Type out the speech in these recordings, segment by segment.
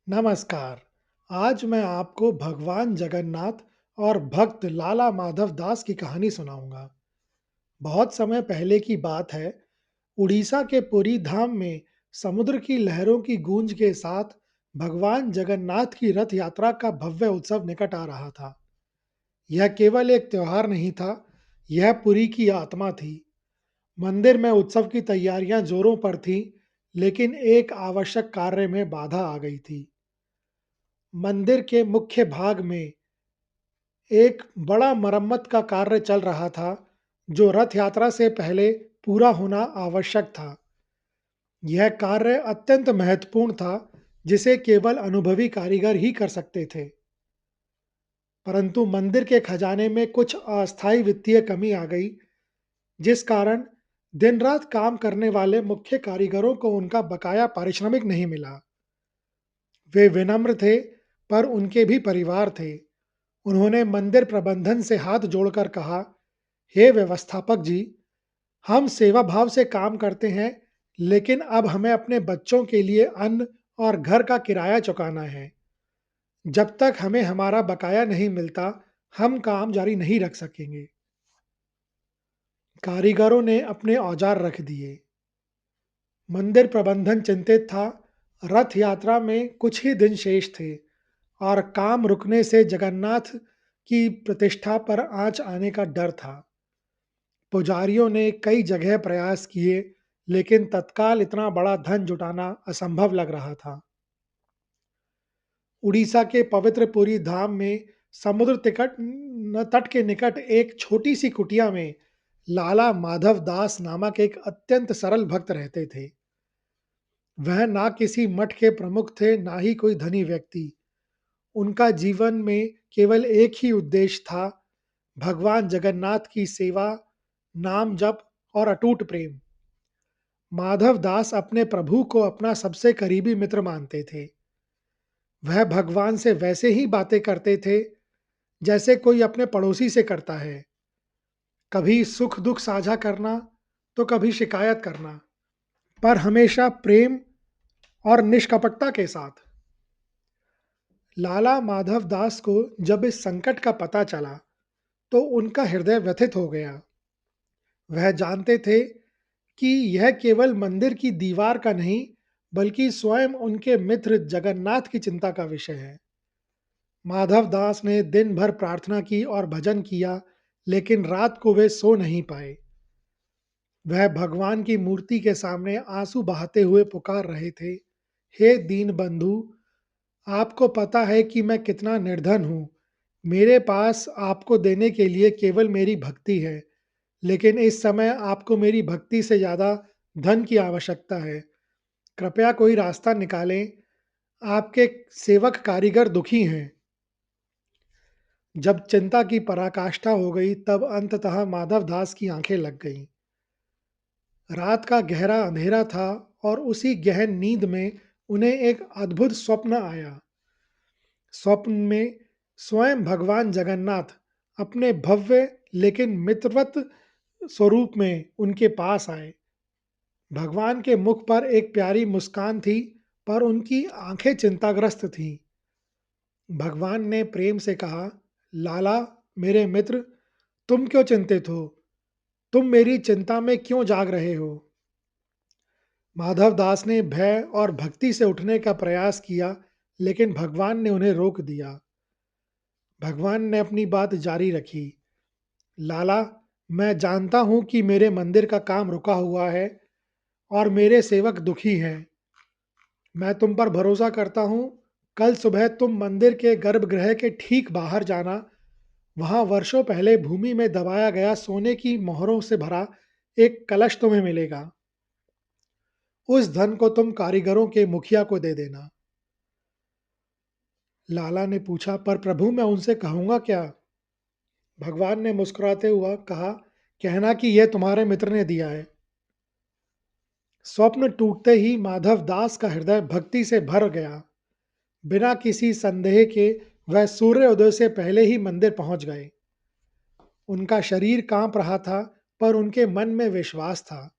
नमस्कार। आज मैं आपको भगवान जगन्नाथ और भक्त लाला माधव दास की कहानी सुनाऊंगा। बहुत समय पहले की बात है। उड़ीसा के पुरी धाम में समुद्र की लहरों की गूंज के साथ भगवान जगन्नाथ की रथ यात्रा का भव्य उत्सव निकट आ रहा था। यह केवल एक त्योहार नहीं था, यह पुरी की आत्मा थी। मंदिर में उत्सव की तैयारियां जोरों पर थीं, लेकिन एक आवश्यक कार्य में बाधा आ गई थी। मंदिर के मुख्य भाग में एक बड़ा मरम्मत का कार्य चल रहा था, जो रथ यात्रा से पहले पूरा होना आवश्यक था। यह कार्य अत्यंत महत्वपूर्ण था, जिसे केवल अनुभवी कारीगर ही कर सकते थे। परंतु मंदिर के खजाने में कुछ अस्थायी वित्तीय कमी आ गई, जिस कारण दिन रात काम करने वाले मुख्य कारीगरों को उनका बकाया पारिश्रमिक नहीं मिला। वे विनम्र थे, पर उनके भी परिवार थे। उन्होंने मंदिर प्रबंधन से हाथ जोड़कर कहा, हे व्यवस्थापक जी, हम सेवा भाव से काम करते हैं, लेकिन अब हमें अपने बच्चों के लिए अन्न और घर का किराया चुकाना है। जब तक हमें हमारा बकाया नहीं मिलता, हम काम जारी नहीं रख सकेंगे। कारीगरों ने अपने औजार रख दिए। मंदिर प्रबंधन चिंतित था। रथ यात्रा में कुछ ही दिन शेष थे और काम रुकने से जगन्नाथ की प्रतिष्ठा पर आंच आने का डर था। पुजारियों ने कई जगह प्रयास किए, लेकिन तत्काल इतना बड़ा धन जुटाना असंभव लग रहा था। उड़ीसा के पवित्र पुरी धाम में समुद्र तट के निकट एक छोटी सी कुटिया में लाला माधव दास नामक एक अत्यंत सरल भक्त रहते थे। वह ना किसी मठ के प्रमुख थे, ना ही कोई धनी व्यक्ति। उनका जीवन में केवल एक ही उद्देश्य था, भगवान जगन्नाथ की सेवा, नाम जप और अटूट प्रेम। माधव दास अपने प्रभु को अपना सबसे करीबी मित्र मानते थे। वह भगवान से वैसे ही बातें करते थे, जैसे कोई अपने पड़ोसी से करता है। कभी सुख दुख साझा करना, तो कभी शिकायत करना, पर हमेशा प्रेम और निष्कपटता के साथ। लाला माधव दास को जब इस संकट का पता चला, तो उनका हृदय व्यथित हो गया। वह जानते थे कि यह केवल मंदिर की दीवार का नहीं, बल्कि स्वयं उनके मित्र जगन्नाथ की चिंता का विषय है। माधव दास ने दिन भर प्रार्थना की और भजन किया, लेकिन रात को वे सो नहीं पाए। वह भगवान की मूर्ति के सामने आंसू बहाते हुए पुकार रहे थे, हे दीन बंधु, आपको पता है कि मैं कितना निर्धन हूँ। मेरे पास आपको देने के लिए केवल मेरी भक्ति है, लेकिन इस समय आपको मेरी भक्ति से ज़्यादा धन की आवश्यकता है। कृपया कोई रास्ता निकालें। आपके सेवक कारीगर दुखी हैं। जब चिंता की पराकाष्ठा हो गई, तब अंततः माधव दास की आंखें लग गईं। रात का गहरा अंधेरा था और उसी गहन नींद में उन्हें एक अद्भुत स्वप्न आया। स्वप्न में स्वयं भगवान जगन्नाथ अपने भव्य लेकिन मित्रवत स्वरूप में उनके पास आए। भगवान के मुख पर एक प्यारी मुस्कान थी, पर उनकी आंखें चिंताग्रस्त थीं। भगवान ने प्रेम से कहा, लाला, मेरे मित्र, तुम क्यों चिंतित हो? तुम मेरी चिंता में क्यों जाग रहे हो? माधव दास ने भय और भक्ति से उठने का प्रयास किया, लेकिन भगवान ने उन्हें रोक दिया। भगवान ने अपनी बात जारी रखी, लाला, मैं जानता हूं कि मेरे मंदिर का काम रुका हुआ है और मेरे सेवक दुखी हैं। मैं तुम पर भरोसा करता हूँ। कल सुबह तुम मंदिर के गर्भगृह के ठीक बाहर जाना। वहां वर्षों पहले भूमि में दबाया गया सोने की मोहरों से भरा एक कलश तुम्हें मिलेगा। उस धन को तुम कारीगरों के मुखिया को दे देना। लाला ने पूछा, पर प्रभु, मैं उनसे कहूंगा क्या? भगवान ने मुस्कुराते हुआ कहा, कहना कि यह तुम्हारे मित्र ने दिया है। स्वप्न टूटते ही माधव दास का हृदय भक्ति से भर गया। बिना किसी संदेह के वह सूर्योदय से पहले ही मंदिर पहुंच गए। उनका शरीर कांप रहा था, पर उनके मन में विश्वास था।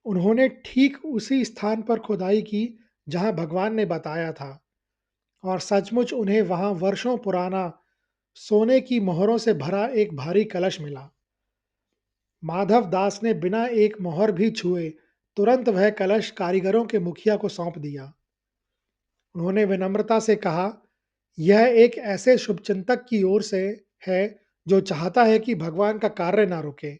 उन्होंने ठीक उसी स्थान पर खुदाई की जहां भगवान ने बताया था। और सचमुच उन्हें वहां वर्षों पुराना सोने की मोहरों से भरा एक भारी कलश मिला। माधव दास ने बिना एक मोहर भी छुए तुरंत वह कलश कारीगरों के मुखिया को सौंप दिया। उन्होंने विनम्रता से कहा, यह एक ऐसे शुभचिंतक की ओर से है जो चाहता है कि भगवान का कार्य ना रुके।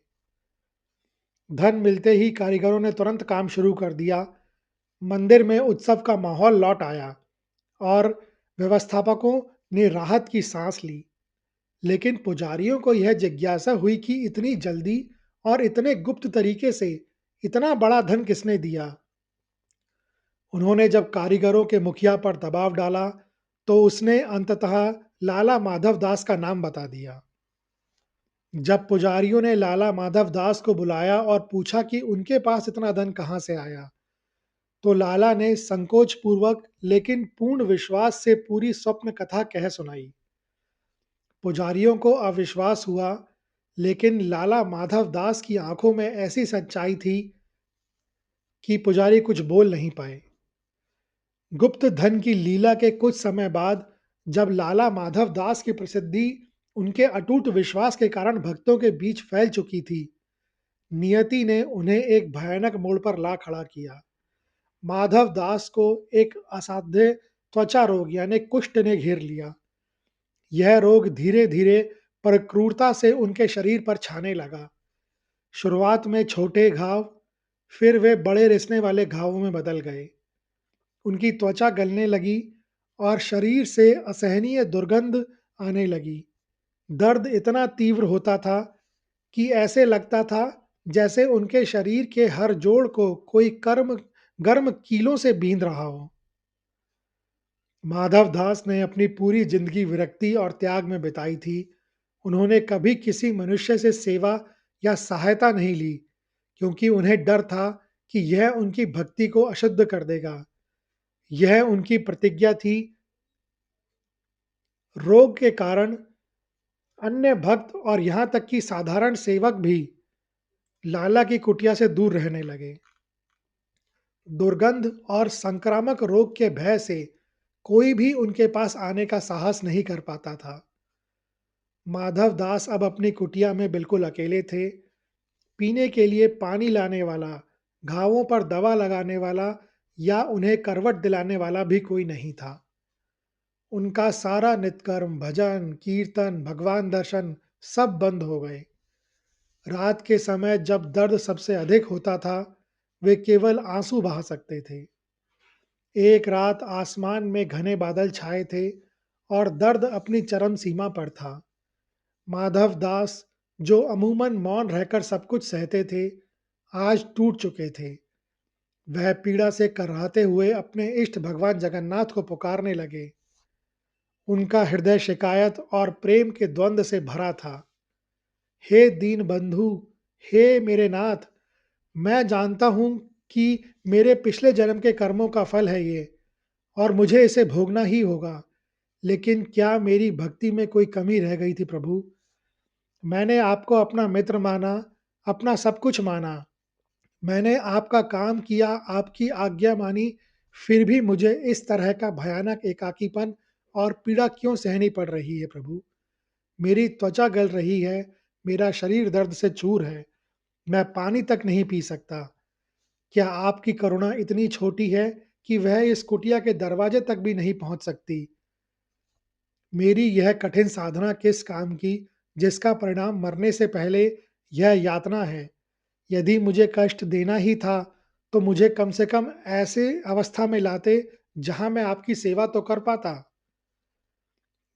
धन मिलते ही कारीगरों ने तुरंत काम शुरू कर दिया। मंदिर में उत्सव का माहौल लौट आया और व्यवस्थापकों ने राहत की सांस ली। लेकिन पुजारियों को यह जिज्ञासा हुई कि इतनी जल्दी और इतने गुप्त तरीके से इतना बड़ा धन किसने दिया। उन्होंने जब कारीगरों के मुखिया पर दबाव डाला, तो उसने अंततः लाला माधव दास का नाम बता दिया। जब पुजारियों ने लाला माधव दास को बुलाया और पूछा कि उनके पास इतना धन कहाँ से आया, तो लाला ने संकोच पूर्वक लेकिन पूर्ण विश्वास से पूरी स्वप्न कथा कह सुनाई। पुजारियों को अविश्वास हुआ, लेकिन लाला माधव दास की आंखों में ऐसी सच्चाई थी कि पुजारी कुछ बोल नहीं पाए। गुप्त धन की लीला के कुछ समय बाद, जब लाला माधव दास की प्रसिद्धि उनके अटूट विश्वास के कारण भक्तों के बीच फैल चुकी थी, नियति ने उन्हें एक भयानक मोड़ पर ला खड़ा किया। माधव दास को एक असाध्य त्वचा रोग यानी कुष्ठ ने घेर लिया। यह रोग धीरे धीरे पर क्रूरता से उनके शरीर पर छाने लगा। शुरुआत में छोटे घाव, फिर वे बड़े रिसने वाले घावों में बदल गए। उनकी त्वचा गलने लगी और शरीर से असहनीय दुर्गंध आने लगी। दर्द इतना तीव्र होता था कि ऐसे लगता था जैसे उनके शरीर के हर जोड़ को कोई कर्म गर्म कीलों से बींध रहा हो। माधव दास ने अपनी पूरी जिंदगी विरक्ति और त्याग में बिताई थी। उन्होंने कभी किसी मनुष्य से सेवा या सहायता नहीं ली, क्योंकि उन्हें डर था कि यह उनकी भक्ति को अशुद्ध कर देगा। यह उनकी प्रतिज्ञा थी। रोग के कारण अन्य भक्त और यहाँ तक कि साधारण सेवक भी लाला की कुटिया से दूर रहने लगे। दुर्गंध और संक्रामक रोग के भय से कोई भी उनके पास आने का साहस नहीं कर पाता था। माधव दास अब अपनी कुटिया में बिल्कुल अकेले थे। पीने के लिए पानी लाने वाला, घावों पर दवा लगाने वाला या उन्हें करवट दिलाने वाला भी कोई नहीं था। उनका सारा नित्यकर्म, भजन, कीर्तन, भगवान दर्शन सब बंद हो गए। रात के समय जब दर्द सबसे अधिक होता था, वे केवल आंसू बहा सकते थे। एक रात आसमान में घने बादल छाए थे और दर्द अपनी चरम सीमा पर था। माधव दास, जो अमूमन मौन रहकर सब कुछ सहते थे, आज टूट चुके थे। वह पीड़ा से कराहते हुए अपने इष्ट भगवान जगन्नाथ को पुकारने लगे। उनका हृदय शिकायत और प्रेम के द्वंद्व से भरा था। हे दीन बंधु, हे मेरे नाथ, मैं जानता हूँ कि मेरे पिछले जन्म के कर्मों का फल है ये, और मुझे इसे भोगना ही होगा। लेकिन क्या मेरी भक्ति में कोई कमी रह गई थी प्रभु? मैंने आपको अपना मित्र माना, अपना सब कुछ माना। मैंने आपका काम किया, आपकी आज्ञा मानी, फिर भी मुझे इस तरह का भयानक एकाकीपन और पीड़ा क्यों सहनी पड़ रही है प्रभु? मेरी त्वचा गल रही है, मेरा शरीर दर्द से चूर है, मैं पानी तक नहीं पी सकता। क्या आपकी करुणा इतनी छोटी है कि वह इस कुटिया के दरवाजे तक भी नहीं पहुंच सकती? मेरी यह कठिन साधना किस काम की, जिसका परिणाम मरने से पहले यह यातना है? यदि मुझे कष्ट देना ही था, तो मुझे कम से कम ऐसे अवस्था में लाते जहां मैं आपकी सेवा तो कर पाता।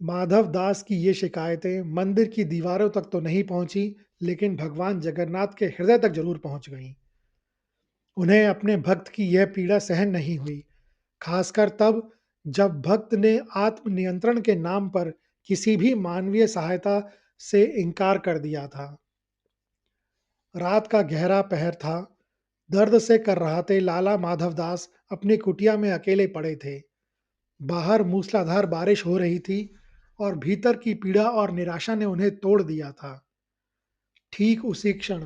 माधव दास की ये शिकायतें मंदिर की दीवारों तक तो नहीं पहुंची, लेकिन भगवान जगन्नाथ के हृदय तक जरूर पहुंच गईं। उन्हें अपने भक्त की यह पीड़ा सहन नहीं हुई, खासकर तब जब भक्त ने आत्म नियंत्रण के नाम पर किसी भी मानवीय सहायता से इनकार कर दिया था। रात का गहरा पहर था। दर्द से कर्राहते लाला माधव दास अपनी कुटिया में अकेले पड़े थे। बाहर मूसलाधार बारिश हो रही थी और भीतर की पीड़ा और निराशा ने उन्हें तोड़ दिया था। ठीक उसी क्षण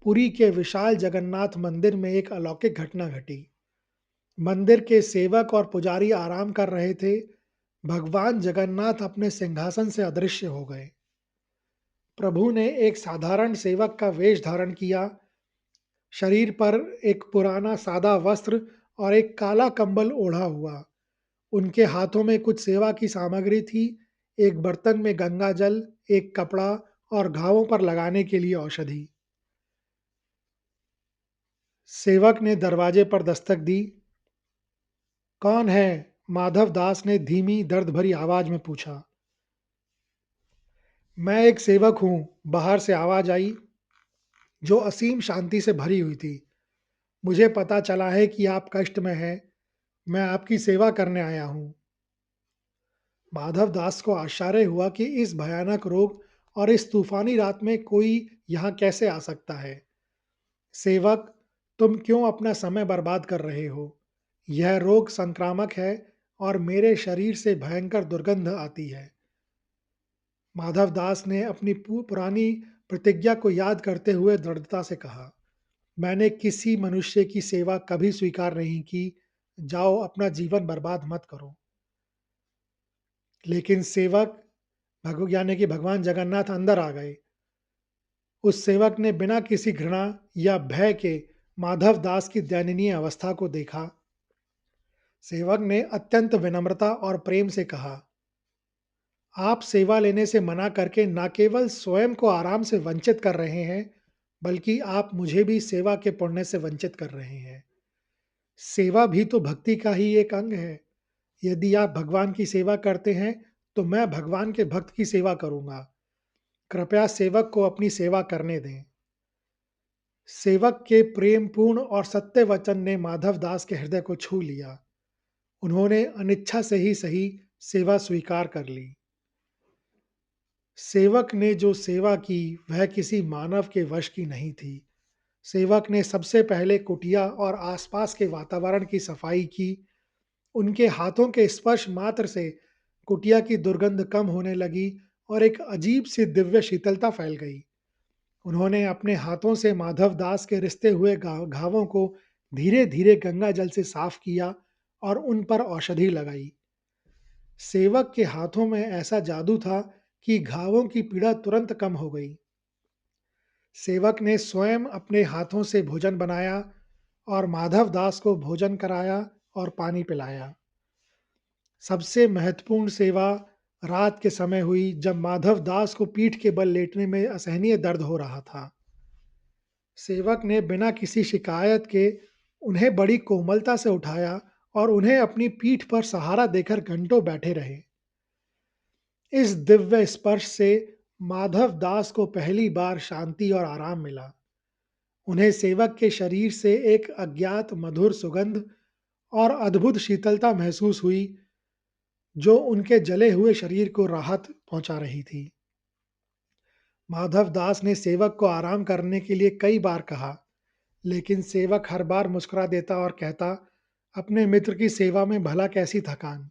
पुरी के विशाल जगन्नाथ मंदिर में एक अलौकिक घटना घटी। मंदिर के सेवक और पुजारी आराम कर रहे थे। भगवान जगन्नाथ अपने सिंहासन से अदृश्य हो गए। प्रभु ने एक साधारण सेवक का वेश धारण किया, शरीर पर एक पुराना सादा वस्त्र और एक काला कंबल ओढ़ा हुआ। उनके हाथों में कुछ सेवा की सामग्री थी, एक बर्तन में गंगा जल, एक कपड़ा और घावों पर लगाने के लिए औषधि। सेवक ने दरवाजे पर दस्तक दी। कौन है? माधव दास ने धीमी दर्द भरी आवाज में पूछा। मैं एक सेवक हूँ, बाहर से आवाज आई, जो असीम शांति से भरी हुई थी। मुझे पता चला है कि आप कष्ट में हैं। मैं आपकी सेवा करने आया हूँ। माधव दास को आश्चर्य हुआ कि इस भयानक रोग और इस तूफानी रात में कोई यहाँ कैसे आ सकता है। सेवक, तुम क्यों अपना समय बर्बाद कर रहे हो? यह रोग संक्रामक है और मेरे शरीर से भयंकर दुर्गंध आती है। माधव दास ने अपनी पुरानी प्रतिज्ञा को याद करते हुए दृढ़ता से कहा, मैंने किसी मनुष्य की सेवा कभी स्वीकार नहीं की। जाओ, अपना जीवन बर्बाद मत करो। लेकिन सेवक, यानी कि भगवान जगन्नाथ अंदर आ गए। उस सेवक ने बिना किसी घृणा या भय के माधव दास की दयनीय अवस्था को देखा। सेवक ने अत्यंत विनम्रता और प्रेम से कहा, आप सेवा लेने से मना करके न केवल स्वयं को आराम से वंचित कर रहे हैं, बल्कि आप मुझे भी सेवा के पुण्य से वंचित कर रहे हैं। सेवा भी तो भक्ति का ही एक अंग है। यदि आप भगवान की सेवा करते हैं, तो मैं भगवान के भक्त की सेवा करूंगा। कृपया सेवक को अपनी सेवा करने दें। सेवक के प्रेमपूर्ण और सत्य वचन ने माधव दास के हृदय को छू लिया। उन्होंने अनिच्छा से ही सही सेवा स्वीकार कर ली। सेवक ने जो सेवा की, वह किसी मानव के वश की नहीं थी। सेवक ने सबसे पहले कुटिया और आसपास के वातावरण की सफाई की। उनके हाथों के स्पर्श मात्र से कुटिया की दुर्गंध कम होने लगी और एक अजीब सी दिव्य शीतलता फैल गई। उन्होंने अपने हाथों से माधव दास के रिश्ते हुए घावों को धीरे धीरे गंगा जल से साफ किया और उन पर औषधि लगाई। सेवक के हाथों में ऐसा जादू था कि घावों की पीड़ा तुरंत कम हो गई। सेवक ने स्वयं अपने हाथों से भोजन बनाया और माधव दास को भोजन कराया और पानी पिलाया। सबसे महत्वपूर्ण सेवा रात के समय हुई, जब माधव दास को पीठ के बल लेटने में असहनीय दर्द हो रहा था। सेवक ने बिना किसी शिकायत के उन्हें बड़ी कोमलता से उठाया और उन्हें अपनी पीठ पर सहारा देकर घंटों बैठे रहे। इस दिव्य स्पर्श से माधव दास को पहली बार शांति और आराम मिला। उन्हें सेवक के शरीर से एक अज्ञात मधुर सुगंध और अद्भुत शीतलता महसूस हुई, जो उनके जले हुए शरीर को राहत पहुंचा रही थी। माधव दास ने सेवक को आराम करने के लिए कई बार कहा, लेकिन सेवक हर बार मुस्कुरा देता और कहता, अपने मित्र की सेवा में भला कैसी थकान।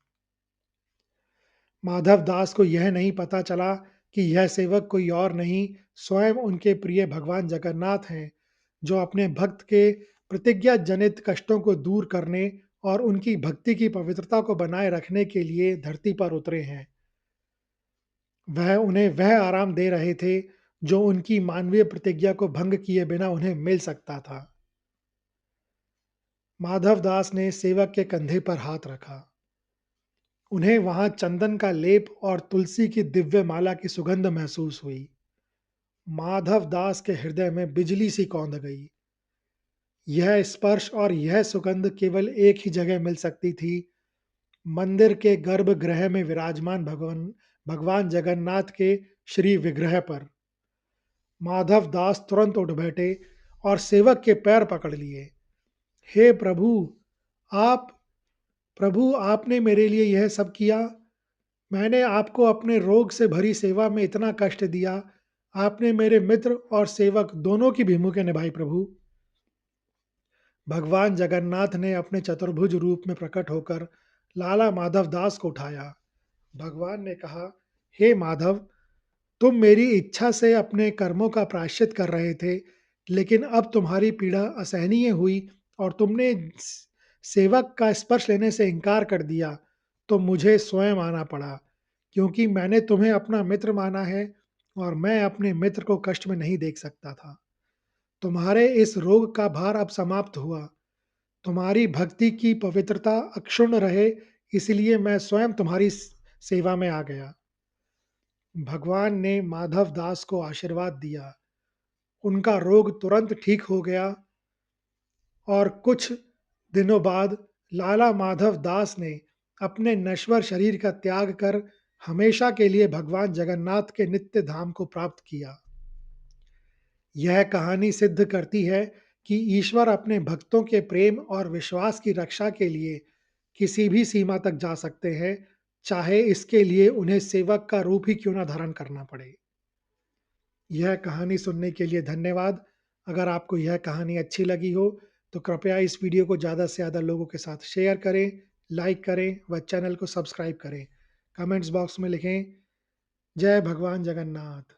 माधव दास को यह नहीं पता चला कि यह सेवक कोई और नहीं, स्वयं उनके प्रिय भगवान जगन्नाथ हैं, जो अपने भक्त के प्रतिज्ञा जनित कष्टों को दूर करने और उनकी भक्ति की पवित्रता को बनाए रखने के लिए धरती पर उतरे हैं। वह उन्हें वह आराम दे रहे थे, जो उनकी मानवीय प्रतिज्ञा को भंग किए बिना उन्हें मिल सकता था। माधव दास ने सेवक के कंधे पर हाथ रखा। उन्हें वहां चंदन का लेप और तुलसी की दिव्य माला की सुगंध महसूस हुई। माधव दास के हृदय में बिजली सी कौंध गई। यह स्पर्श और यह सुगंध केवल एक ही जगह मिल सकती थी, मंदिर के गर्भगृह में विराजमान भगवान भगवान जगन्नाथ के श्री विग्रह पर। माधव दास तुरंत उठ बैठे और सेवक के पैर पकड़ लिए। हे प्रभु, आप प्रभु, आपने मेरे लिए यह सब किया। मैंने आपको अपने रोग से भरी सेवा में इतना कष्ट दिया। आपने मेरे मित्र और सेवक दोनों की भूमिका निभाई प्रभु। भगवान जगन्नाथ ने अपने चतुर्भुज रूप में प्रकट होकर लाला माधव दास को उठाया। भगवान ने कहा, हे माधव, तुम मेरी इच्छा से अपने कर्मों का प्रायश्चित कर रहे थे, लेकिन अब तुम्हारी पीड़ा असहनीय हुई और तुमने सेवक का स्पर्श लेने से इनकार कर दिया। तो मुझे स्वयं आना पड़ा, क्योंकि मैंने तुम्हें अपना मित्र माना है और मैं अपने मित्र को कष्ट में नहीं देख सकता था। तुम्हारे इस रोग का भार अब समाप्त हुआ। तुम्हारी भक्ति की पवित्रता अक्षुण्ण रहे, इसलिए मैं स्वयं तुम्हारी सेवा में आ गया। भगवान ने माधव दास को आशीर्वाद दिया। उनका रोग तुरंत ठीक हो गया और कुछ दिनों बाद लाला माधव दास ने अपने नश्वर शरीर का त्याग कर हमेशा के लिए भगवान जगन्नाथ के नित्य धाम को प्राप्त किया। यह कहानी सिद्ध करती है कि ईश्वर अपने भक्तों के प्रेम और विश्वास की रक्षा के लिए किसी भी सीमा तक जा सकते हैं, चाहे इसके लिए उन्हें सेवक का रूप ही क्यों ना धारण करना पड़े। यह कहानी सुनने के लिए धन्यवाद। अगर आपको यह कहानी अच्छी लगी हो, तो कृपया इस वीडियो को ज़्यादा से ज़्यादा लोगों के साथ शेयर करें, लाइक करें व चैनल को सब्सक्राइब करें। कमेंट्स बॉक्स में लिखें, जय भगवान जगन्नाथ।